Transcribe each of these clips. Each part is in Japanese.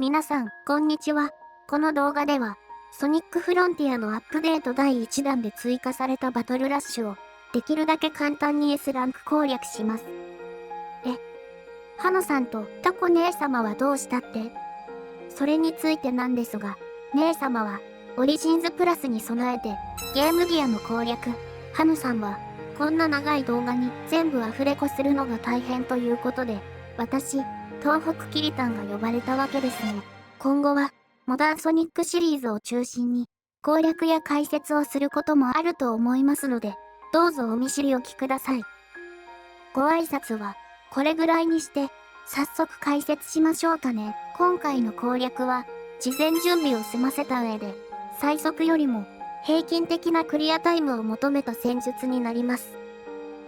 皆さん、こんにちは。この動画では、ソニックフロンティアのアップデート第1弾で追加されたバトルラッシュを、できるだけ簡単に S ランク攻略します。ハノさんとタコ姉様はどうしたって？それについてなんですが、姉様は、オリジンズプラスに備えて、ゲームギアの攻略、ハノさんは、こんな長い動画に全部アフレコするのが大変ということで、私、東北キリタンが呼ばれたわけですね。今後は、モダンソニックシリーズを中心に、攻略や解説をすることもあると思いますので、どうぞお見知りおきください。ご挨拶は、これぐらいにして、早速解説しましょうかね。今回の攻略は、事前準備を済ませた上で、最速よりも、平均的なクリアタイムを求めた戦術になります。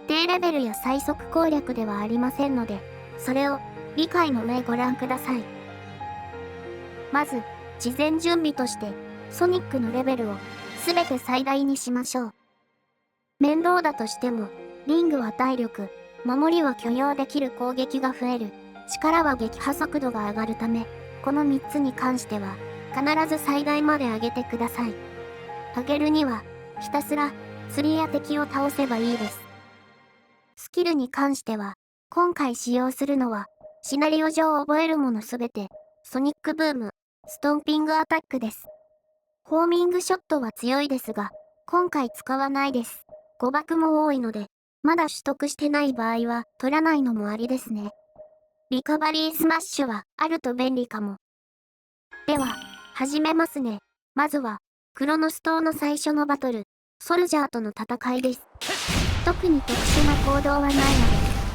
低レベルや最速攻略ではありませんので、それを、理解の上ご覧ください。まず、事前準備として、ソニックのレベルを、すべて最大にしましょう。面倒だとしても、リングは体力、守りは許容できる攻撃が増える、力は撃破速度が上がるため、この3つに関しては、必ず最大まで上げてください。上げるには、ひたすら、釣りや敵を倒せばいいです。スキルに関しては、今回使用するのは、シナリオ上覚えるものすべて、ソニックブーム、ストンピングアタックです。ホーミングショットは強いですが、今回使わないです。誤爆も多いので、まだ取得してない場合は取らないのもありですね。リカバリースマッシュはあると便利かも。では、始めますね。まずは、クロノス島の最初のバトル、ソルジャーとの戦いです。特に特殊な行動はないので、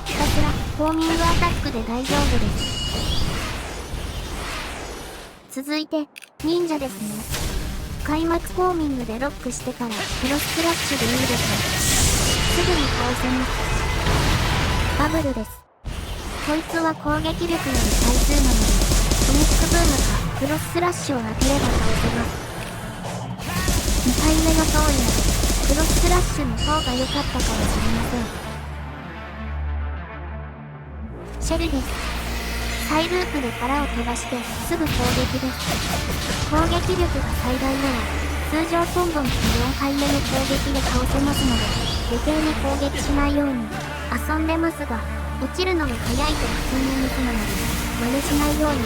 ひたすらホーミングアタックで大丈夫です。続いて、忍者ですね。開幕ホーミングでロックしてからクロスクラッシュでいいです。すぐに倒せます。バブルです。こいつは攻撃力より回数なので、ソニックブームかクロススラッシュを当てれば倒せます。2回目の通りなので、クロススラッシュの方が良かったかもしれません。シェルです。サイループで殻を飛ばしてすぐ攻撃です。攻撃力が最大なら通常コンボの4回目の攻撃で倒せますので余計に攻撃しないように遊んでますが落ちるのが早いと普通のミスなので真似しないように。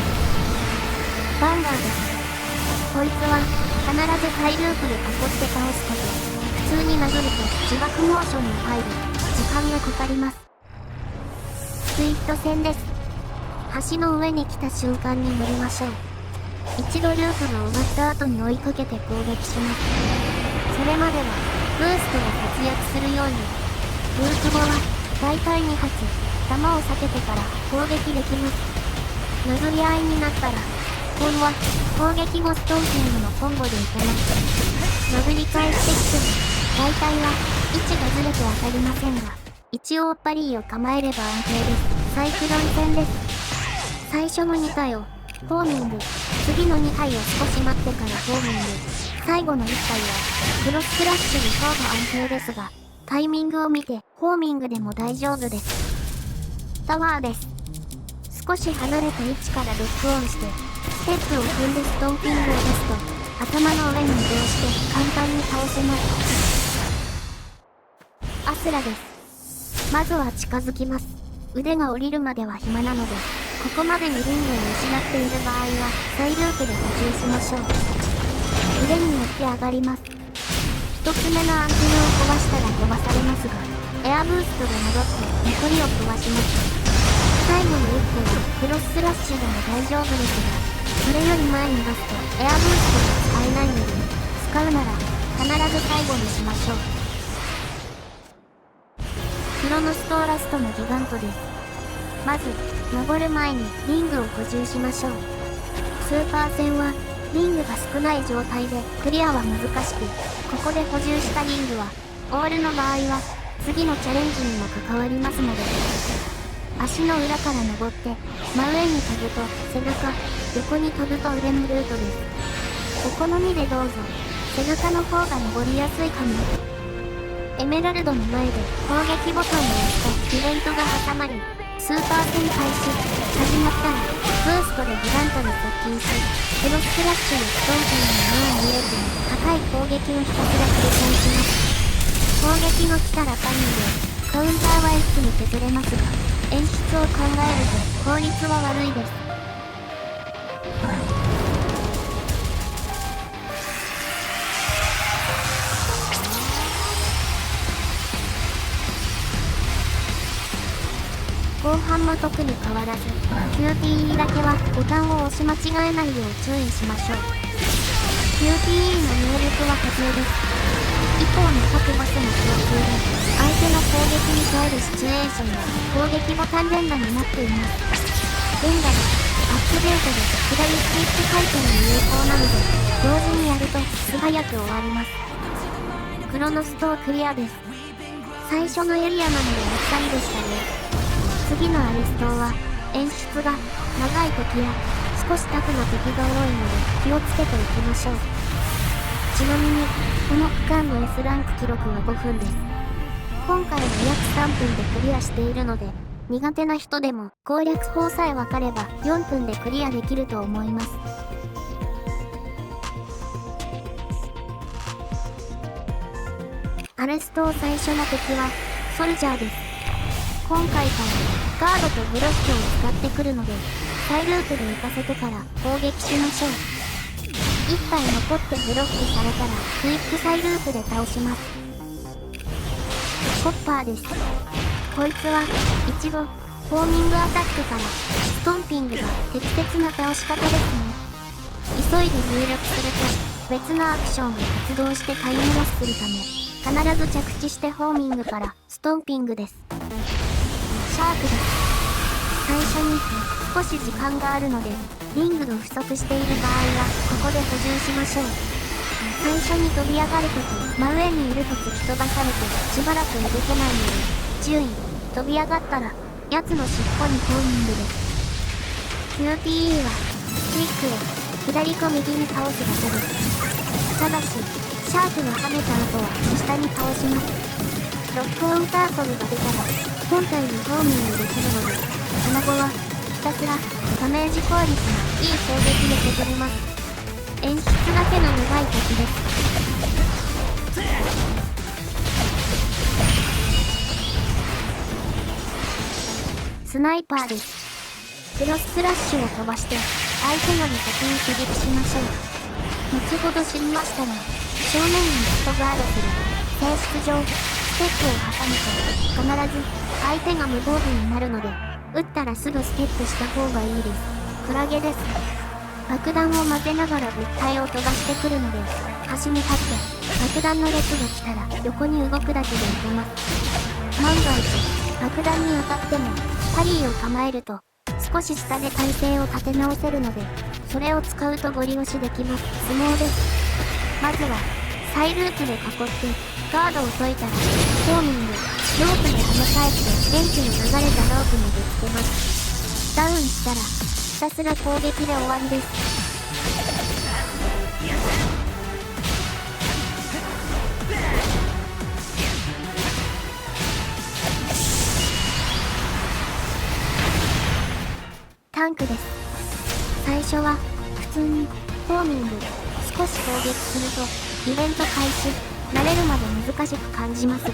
バンガーです。こいつは必ずサイループで囲って倒すこと。普通に殴ると自爆モーションに入る時間がかかります。スイート戦です。橋の上に来た瞬間に乗りましょう。一度ルートが終わった後に追いかけて攻撃します。それまではブーストが活躍するように。ルート後は大体2発弾を避けてから攻撃できます。殴り合いになったら今後は攻撃後ストンピングのコンボでいけます。殴り返してきても大体は位置がずれて当たりませんが一応パリーを構えれば安定です。サイクロン戦です。最初の2体をホーミング、次の2体を少し待ってからホーミング、最後の1体はクロスクラッシュの方が安定ですがタイミングを見てホーミングでも大丈夫です。タワーです。少し離れた位置からロックオンしてステップを踏んでストンピングを出すと頭の上に移動して簡単に倒せます。アスラです。まずは近づきます。腕が降りるまでは暇なのでここまでにリングを失っている場合はサイループで補充しましょう。腕によって上がります。一つ目のアンテナを壊したら飛ばされますがエアブーストで戻って残りを飛ばします。最後の1個はクロススラッシュでも大丈夫ですがそれより前に出すとエアブーストが使えないので使うなら必ず最後にしましょう。クロノス島ラストのギガントです。まず登る前にリングを補充しましょう。スーパー戦はリングが少ない状態でクリアは難しくここで補充したリングはオールの場合は次のチャレンジにも関わりますので足の裏から登って真上に飛ぶと背中、横に飛ぶと腕のルートです。お好みでどうぞ。背中の方が登りやすいかも。エメラルドの前で攻撃ボタンを押すとイベントが挟まりスーパー戦開始。始まったらブーストでギガントに接近し、クロスクラッシュのストンピングの目を見れずに高い攻撃をひたすら繰り返します。攻撃が来たらパニーで、カウンターは一気に削れますが、演出を考えると効率は悪いです。後半も特に変わらず、QTE だけはボタンを押し間違えないよう注意しましょう。QTE の入力は普通です。一方の各ボスも共通で、相手の攻撃に耐えるシチュエーションや攻撃ボタン連打になっています。連打はアップデートで左スティック回転に有効なので、同時にやると素早く終わります。クロノス島クリアです。最初のエリアなのでゆったりでしたね。次のアリス島は演出が長い時や少しタフな敵が多いので気をつけていきましょう。ちなみにこの区間の S ランク記録は5分です。今回は約3分でクリアしているので、苦手な人でも攻略法さえ分かれば4分でクリアできると思います。アレス島最初の敵はソルジャーです。今回からガードとブロックを使ってくるので、サイループで浮かせてから攻撃しましょう。1体残ってブロックされたらクイックサイループで倒します。ホッパーです。こいつは一度フォーミングアタックからストンピングが適切な倒し方ですね。急いで入力すると別のアクションが発動してタイムロスするため、必ず着地してフォーミングからストンピングです。シャークです。最初に少し時間があるので、リングが不足している場合はここで補充しましょう。最初に飛び上がるとき、真上にいると突き飛ばされてしばらく動けないので注意。飛び上がったらやつの尻尾にフォーミングです。QTE はスティックを左か右に倒すだけです。ただしシャークが跳ねた後は下に倒します。ロックオンターソルが出たら本体にフォーミングできるので、その後はひたすらダメージ効率がいい攻撃で削れます。演出だけの長い敵です。スナイパーです。クロススラッシュを飛ばして相手より先に狙撃しましょう。後ほど死にましたが、正面にヒットガードする性質上ステップを挟むと必ず相手が無防備になるので、撃ったらすぐステップした方がいいです。クラゲです。爆弾を混ぜながら物体を飛ばしてくるので、端に立って爆弾の列が来たら横に動くだけでいけます。万が一爆弾に当たってもパリーを構えると少し下で体勢を立て直せるので、それを使うとゴリ押しできます。相撲です。まずはサイループで囲ってガードを解いたらフォーミング、ロープで跳ね返って電気の流れたロープにぶつけます。ダウンしたらひたすら攻撃で終わりです。タンクです。最初は普通にフォーミング、少し攻撃するとイベント開始、慣れるまで難しく感じますが、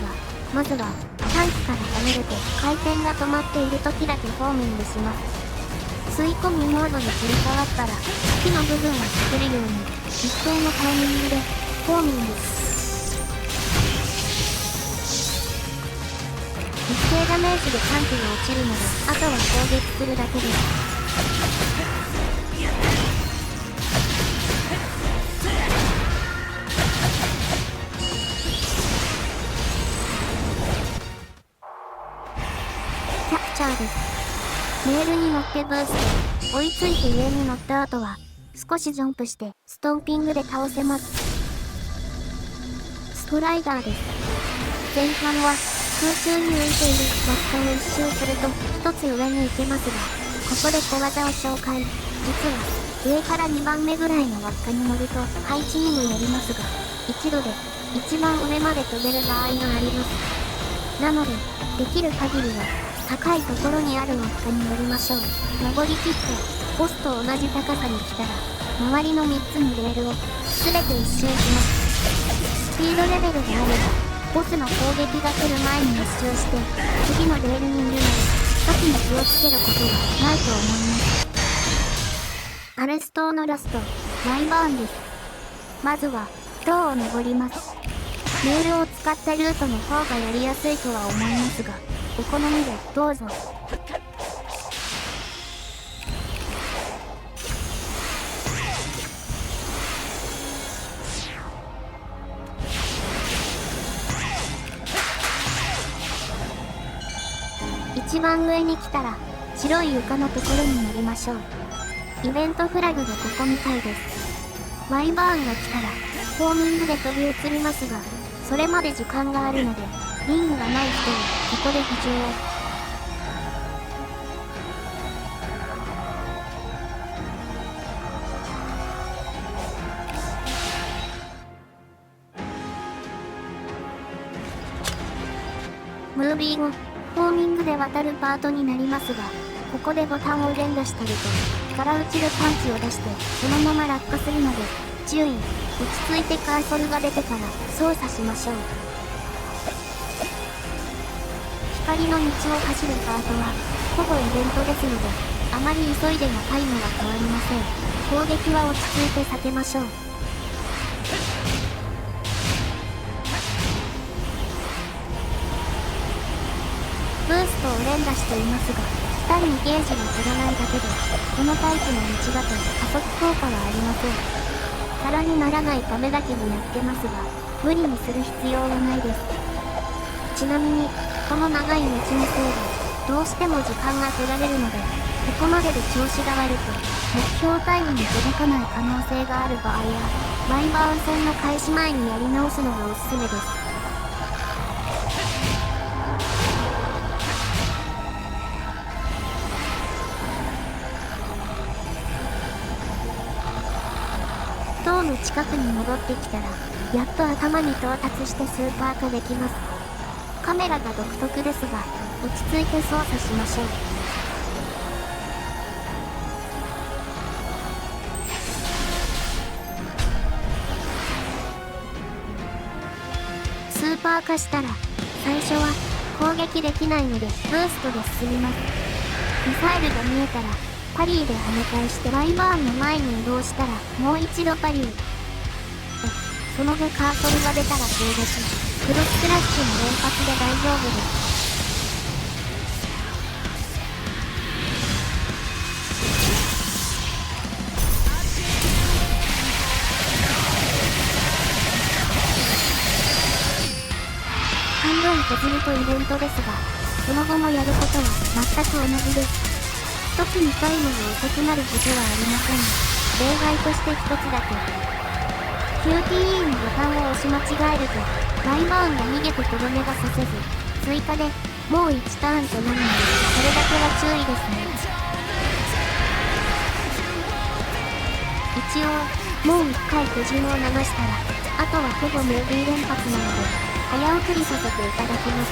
まずはタンクから離れて回転が止まっている時だけフォーミングします。吸い込みモードに切り替わったら木の部分を作るように一定のタイミングでフォーミング。一定ダメージでタンクが落ちるので、あとは攻撃するだけです。キャプチャーです。メールに乗ってブースト、追いついて上に乗った後は少しジャンプしてストンピングで倒せます。ストライダーです。前半は空中に浮いている輪っかを一周すると一つ上に行けますが、ここで小技を紹介。実は上から2番目ぐらいの輪っかに乗ると配置にもよりますが、一度で一番上まで飛べる場合があります。なのでできる限りは高いところにある輪っかに乗りましょう。登りきってボスと同じ高さに来たら、周りの3つのレールを全て一周します。スピードレベルであれば、ボスの攻撃が来る前に一周して、次のレールにいるので、特に気をつけることはないと思います。アレス島のラスト、ワイバーンです。まずは、塔を登ります。レールを使ったルートの方がやりやすいとは思いますが、お好みでどうぞ。一番上に来たら、白い床のところに乗りましょう。イベントフラグがここみたいです。ワイバーンが来たら、ホーミングで飛び移りますが、それまで時間があるので、リングがない人は、ここで浮上を。ムービー後、ホーミングで渡るパートになりますが、ここでボタンを連打したりと、から打ちでパンチを出して、そのまま落下するので、注意。落ち着いてカーソルが出てから操作しましょう。光の道を走るパートは、ほぼイベントですので、あまり急いでもタイムは変わりません。攻撃は落ち着いて避けましょう。ブーストを連打していますが、単にゲージが足らないだけで、このタイプの道だと加速効果はありません。皿にならないためだけにやってますが、無理にする必要はないです。ちなみに、この長い道のせいで、どうしても時間が取られるので、ここまでで調子が悪く、目標タイムに届かない可能性がある場合や、ワイバーン戦の開始前にやり直すのがおすすめです。塔の近くに戻ってきたら、やっと頭に到達してスーパー化できます。カメラが独特ですが、落ち着いて操作しましょう。スーパー化したら、最初は攻撃できないのでブーストで進みます。ミサイルが見えたら、パリーで跳ね返してワイバーンの前に移動したらもう一度パリー。その後カーソルが出たら攻撃。クロスクラッシュの連発で大丈夫です。半分削るとイベントですが、その後もやることは全く同じです。特にタイムが遅くなることはありません。例外として一つだけ。QTE のボタンを押し間違えると、ワイバーンが逃げてとどめが刺せず、追加でもう1ターンとなるので、それだけは注意ですね。一応、もう1回手順を流したら、あとはほぼムービー連発なので、早送りさせていただきます。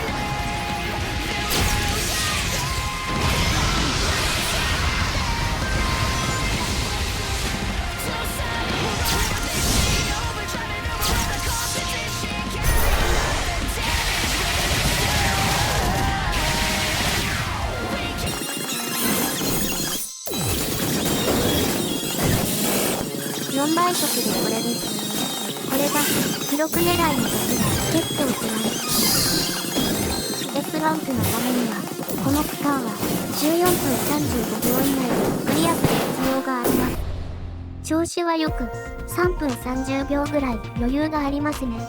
4倍速でこれです。これが記録狙いの時が結構辛い。S ランクのためにはこの区間は14分35秒以内でクリアする必要があります。調子はよく3分30秒ぐらい余裕がありますね。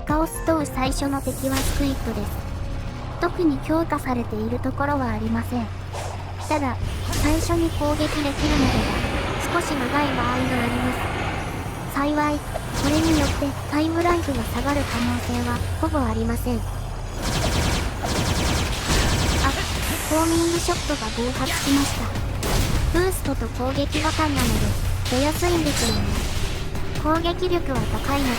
倒すと最初の敵はスクイッドです。特に強化されているところはありません。ただ、最初に攻撃できるのでは、少し長い場合があります。幸い、これによってタイムライフが下がる可能性はほぼありません。ホーミングショットが暴発しました。ブーストと攻撃ボタンなので、出やすいんですよね。攻撃力は高いので、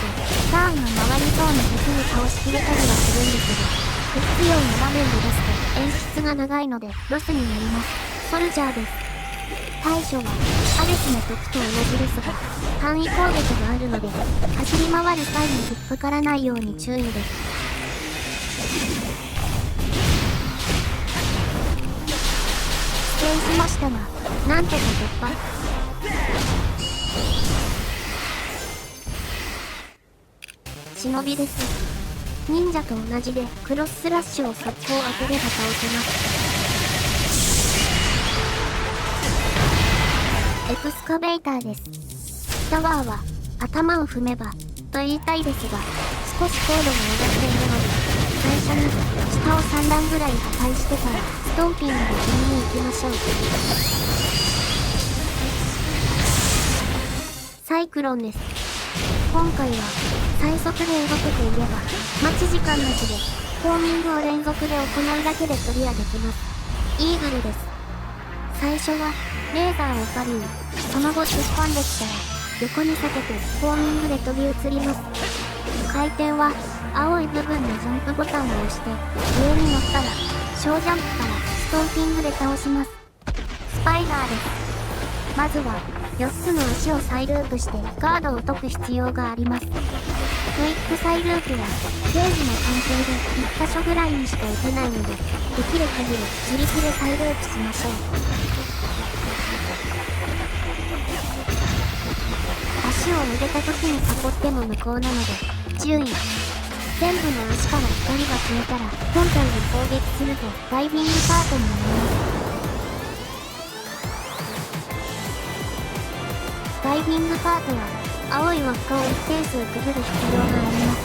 ターンが回りそうな敵に倒しきれたりはするんですが、不必要な場面で出すと、演出が長いのでロスになります。ソルジャーです。対処はアレスの時と同じですが、範囲攻撃があるので走り回る際に引っかからないように注意です。苦戦しましたが、なんとか突破。忍びです。忍者と同じでクロススラッシュを速攻当てれば倒せます。エクスカベーターです。タワーは頭を踏めばと言いたいですが、少し高度が上がっているので、最初に下を3段ぐらい破壊してからストンピングで踏みに行きましょう。サイクロンです。今回は最速で動けていれば待ち時間なしでホーミングを連続で行うだけでクリアできます。イーグルです。最初はレーザーをパリに、その後突っ込んできたら横に避けてホーミングで飛び移ります。回転は青い部分のジャンプボタンを押して上に乗ったら小ジャンプからストンピングで倒します。スパイダーです。まずは4つの足を再ループしてガードを解く必要があります。クイック再ループはゲージの関係で1箇所ぐらいにしか打てないので、できる限り自力で再ループしましょう。足を上げた時に囲っても無効なので注意。全部の足から光が消えたら本体で攻撃するとダイビングパートになります。ダイビングパートは青い輪っかを一定数くぐる必要があります。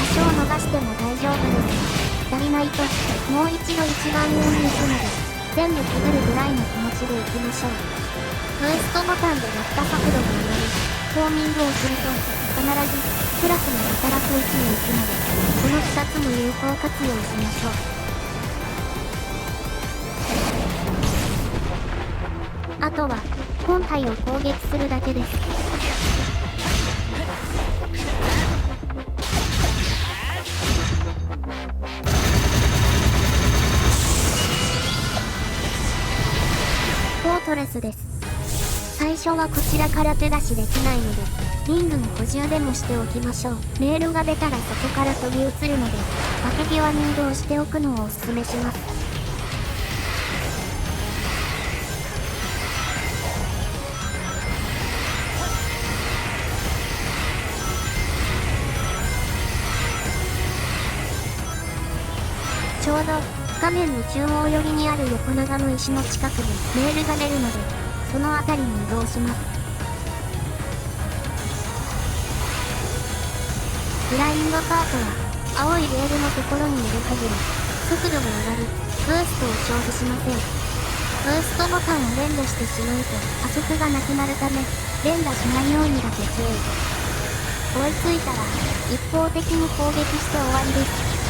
足を逃しても大丈夫ですが、足りないともう一度一番上に行くので全部くぐるぐらいの気持ちで行きましょう。ブーストボタンで落下角度が上がり、ホーミングをすると必ずプラスの働く位置に行くので、この2つも有効活用しましょう。あとは本体を攻撃するだけです。フォートレスです。最初はこちらから手出しできないのでリングの補充でもしておきましょう。レールが出たらそこから飛び移るので崖際に移動しておくのをおすすめします。ちょうど画面の中央寄りにある横長の石の近くにレールが出るので、その辺りに移動します。フライングカートは青いレールのところにいる限り速度が上がり、ブーストを消費しません。ブーストボタンを連打してしまうと加速がなくなるため、連打しないようにだけ注意。追いついたら一方的に攻撃して終わりです。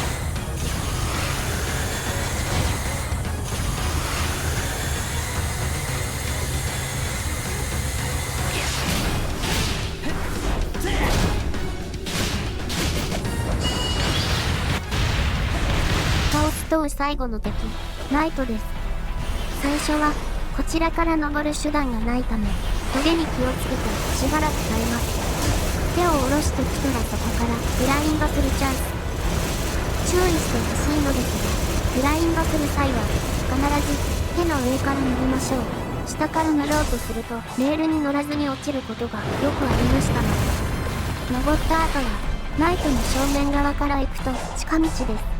最後の敵、ナイトです。最初はこちらから登る手段がないためトゲに気をつけてしばらく耐えます。手を下ろしてきたらそこからグラインドするチャンス。注意してほしいのですが、グラインドする際は必ず手の上から乗りましょう。下から乗ろうとするとレールに乗らずに落ちることがよくありましたので、登った後はナイトの正面側から行くと近道です。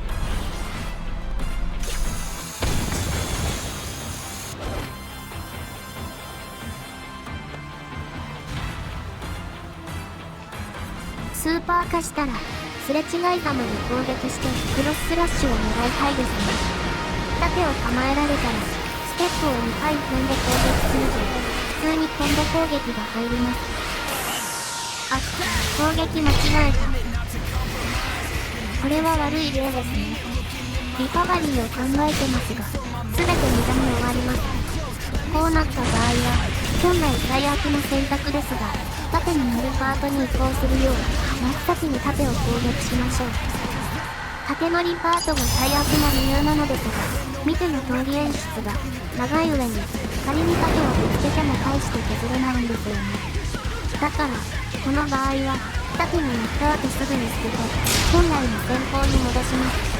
スーパー化したらすれ違いざまに攻撃してクロススラッシュを狙いたいですね。盾を構えられたらステップを2回踏んで攻撃すると普通にコンボ攻撃が入ります。あ、攻撃間違えた。これは悪い例ですね。リカバリーを考えてますが全て無駄に終わります。こうなった場合は本来最悪の選択ですが、盾に乗るパートに移行するよう真っ先に盾を攻撃しましょう。縦乗りパートが最悪な理由なのですが、見ての通り演出が長い上に、仮に盾をぶつけても返して削れないんですよね。だから、この場合は、盾に乗った後すぐに捨てて、本来の戦法に戻します。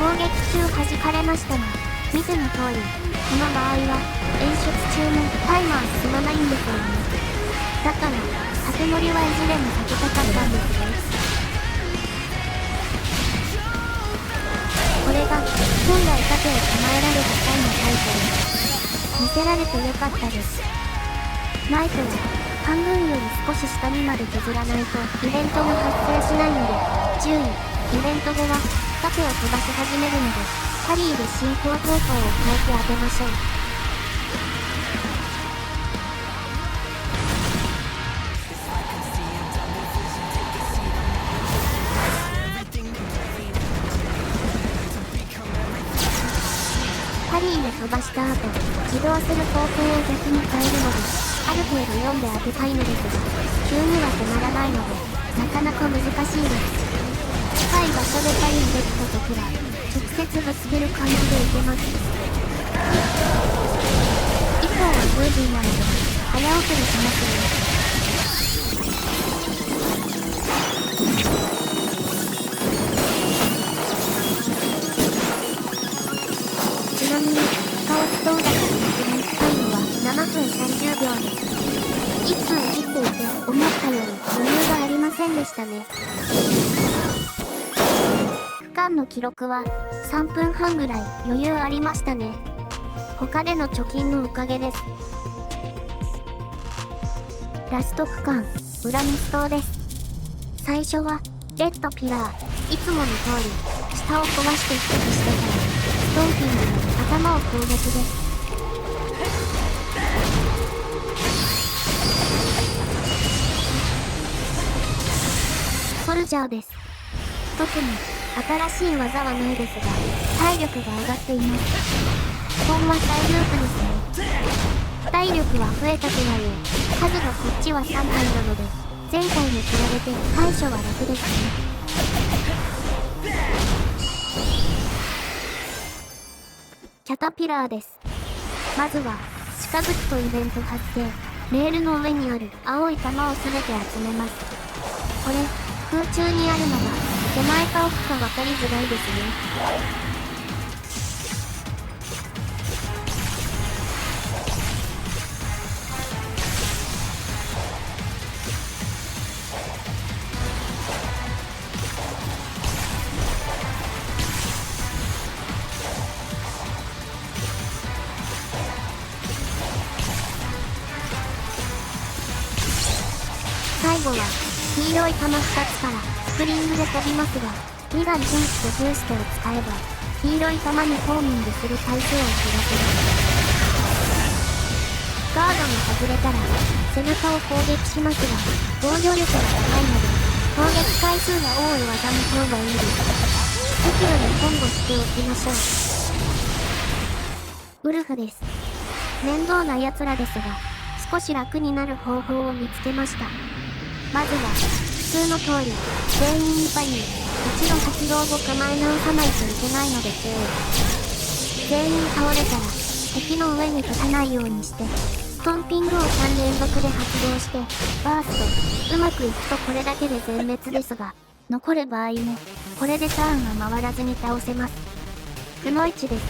攻撃中弾かれましたが、見ての通り、この場合は、演出中のタイマー進まないんですよね。だから、縦乗りは意地でも避けたかったんですね。これが、本来盾を構えられた際のタイトル。見せられてよかったです。ナイトは、半分より少し下にまで削らないと、イベントが発生しないので、注意。イベント後は、盾を飛ばし始めるので、ハリーで進行方向を変えて当てましょう。ハリーで飛ばした後、起動する方向を逆に変えるので、ある程度読んで当てたいのですが、急には止まらないので、なかなか難しいです。近い場所でパリにできた時は、直接ぶつける感じでいけます。以降はムービーなので、早送りしますね。ちなみに、カオス動画から確認したいのは7分30秒です。1分切っていて、思ったより余裕がありませんでしたね。区間の記録は3分半ぐらい余裕ありましたね。他での貯金のおかげです。ラスト区間、裏ミス島です。最初は、レッドピラー、いつもの通り、下を壊してステップしてから、ストンピングで頭を攻撃です。ソルジャーです。特に新しい技はないですが、体力が上がっています。ほんま大ループですね。体力は増えたとはいえ、数がこっちは3体なので、前回に比べて対処は楽ですね。キャタピラーです。まずは、近づくとイベント発生。レールの上にある青い玉をすべて集めます。これ、空中にあるのが、手前か奥か分かりづらいですね。最後は、黄色い玉2つからスプリングで飛びますが、2段ジャンプとブーストを使えば、黄色い玉にホーミングする回数を減らせます。ガードに外れたら、背中を攻撃しますが、防御力が高いので、攻撃回数が多い技の方がいいです。適度にコンボしておきましょう。ウルフです。面倒な奴らですが、少し楽になる方法を見つけました。まずは、普通の通り、全員にパリー、一度発動後構え直さないといけないので注意。全員倒れたら、敵の上に立たないようにして、ストンピングを3連続で発動して、バースト、うまくいくとこれだけで全滅ですが、残る場合も、これでターンが回らずに倒せます。くのいちです。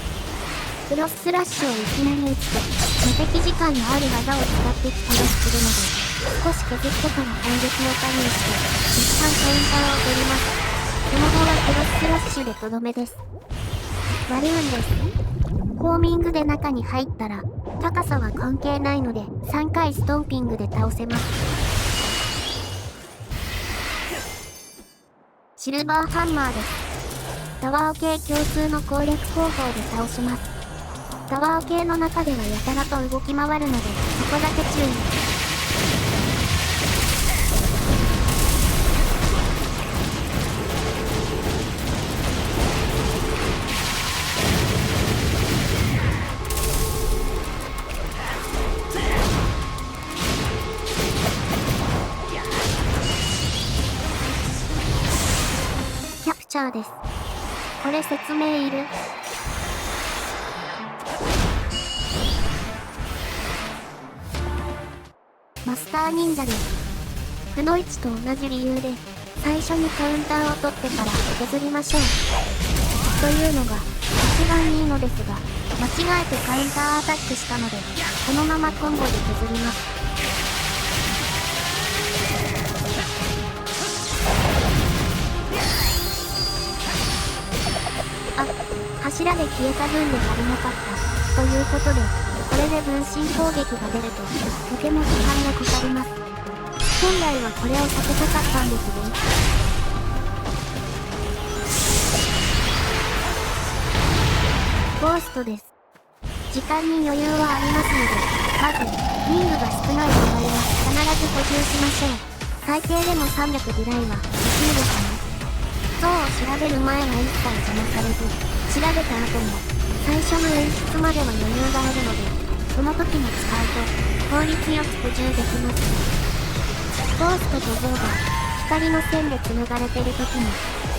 クロススラッシュをいきなり打つと、無敵時間のある技を使ってきたりするので、少し削ってから攻撃を加入して、一旦カウンターを取ります。その後はクロススラッシュでとどめです。悪いんです。ホーミングで中に入ったら、高さは関係ないので、3回ストンピングで倒せます。シルバーハンマーです。タワー系共通の攻略方法で倒します。タワー系の中ではやたらと動き回るので、そこだけ注意。チャーです。これ説明いる？マスター忍者です。くのいちと同じ理由で、最初にカウンターを取ってから削りましょう。というのが、一番いいのですが、間違えてカウンターアタックしたので、このままコンボで削ります。あ、柱で消えた分で足りなかった。ということで、これで分身攻撃が出ると、とても時間がかかります。本来はこれを避けたかったんですね。ゴーストです。時間に余裕はありますので、まず、人数が少ない場合は必ず補充しましょう。最低でも300ぐらいは欲しいですね。像を調べる前は一切邪魔されず、調べた後も、最初の演出までは余裕があるので、その時に使うと、効率よく補充できます。ゴーストと像が光の線で紡がれている時に、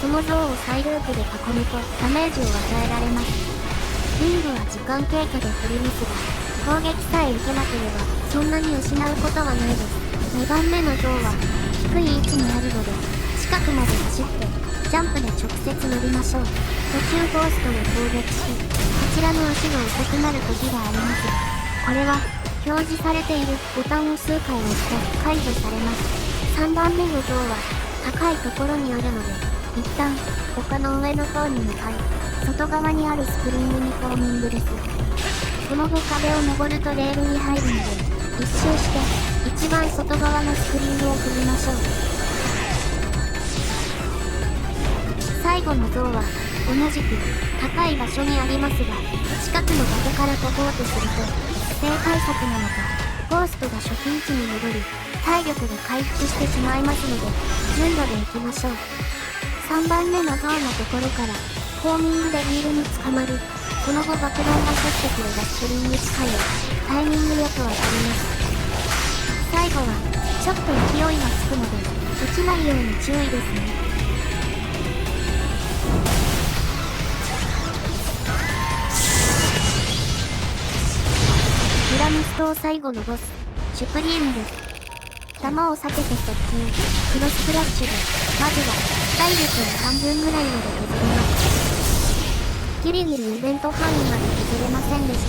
その像をサイループで囲むとダメージを与えられます。リングは時間経過で振りますが、攻撃さえ受けなければそんなに失うことはないです。2番目の像は低い位置にあるので、近くまで走ってジャンプで直接乗りましょう。途中ゴーストで攻撃し、こちらの足が遅くなる時があります。これは表示されているボタンを数回押すと解除されます。3番目の像は高いところにあるので、一旦丘の上の方に向かい、外側にあるスプリングにホーミングです。その後壁を登るとレールに入るので、一周して一番外側のスプリングを踏みましょう。最後の像は同じく高い場所にありますが、近くの崖から飛ぼうとすると不正対策なのか、ゴーストが初期位置に戻り、体力が回復してしまいますので、順路で行きましょう。3番目の像のところからホーミングでリールに捕まる。その後爆弾が降ってくるガッシュリング機械をタイミングよく当たります。最後はちょっと勢いがつくので落ちないように注意ですね。グラムスト最後のボス、シュプリームです。弾を避けて接近、クロスクラッシュで、まずは体力を半分ぐらいまで削ります。ギリギリイベント範囲まで削れませんでし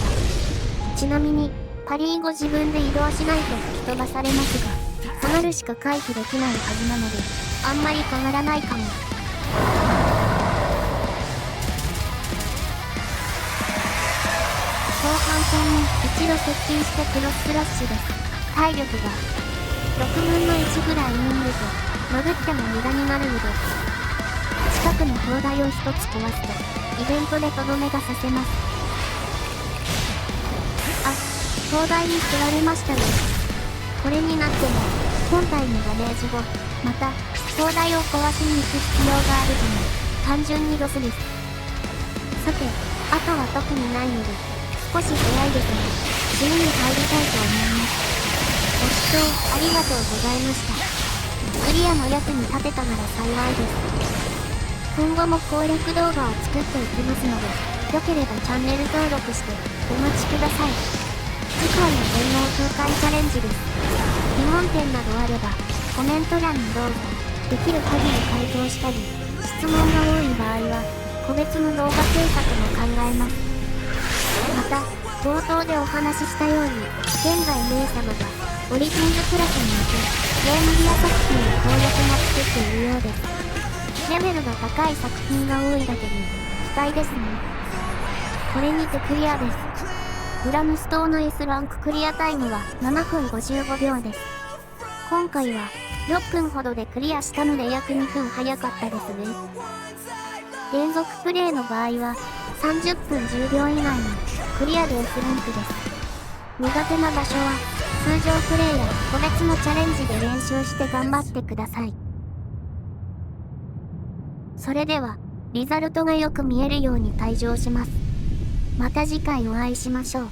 た。ちなみに、パリー後自分で移動しないと吹き飛ばされますが、そうなるしか回避できないはずなので、あんまり変わらないかも。後半戦に一度接近してクロスクラッシュです。体力が6分の1ぐらいになると潜っても無駄になるので、近くの砲台を一つ壊すとイベントでとどめがさせます。あ、砲台に取られましたね。これになっても本体のダメージ後、また砲台を壊しに行く必要があるため単純にロスです。さて、あとは特にないので少し早いですが、次に入りたいと思います。ご視聴ありがとうございました。クリアの役に立てたなら幸いです。今後も攻略動画を作っていきますので、良ければチャンネル登録してお待ちください。次回の電脳紹介チャレンジです。疑問点などあれば、コメント欄にどうぞ。できる限り回答したり、質問が多い場合は、個別の動画制作も考えます。また、冒頭でお話ししたように、現在メイ様がオリジンズクラスにおけゲームリア作品の攻略も作っているようです。レベルが高い作品が多いだけに期待ですね。これにてクリアです。グラムストの S ランククリアタイムは7分55秒です。今回は6分ほどでクリアしたので約2分早かったですね。連続プレイの場合は30分10秒以内にクリアで S ランクです。苦手な場所は通常プレイや個別のチャレンジで練習して頑張ってください。それではリザルトがよく見えるように退場します。また次回お会いしましょう。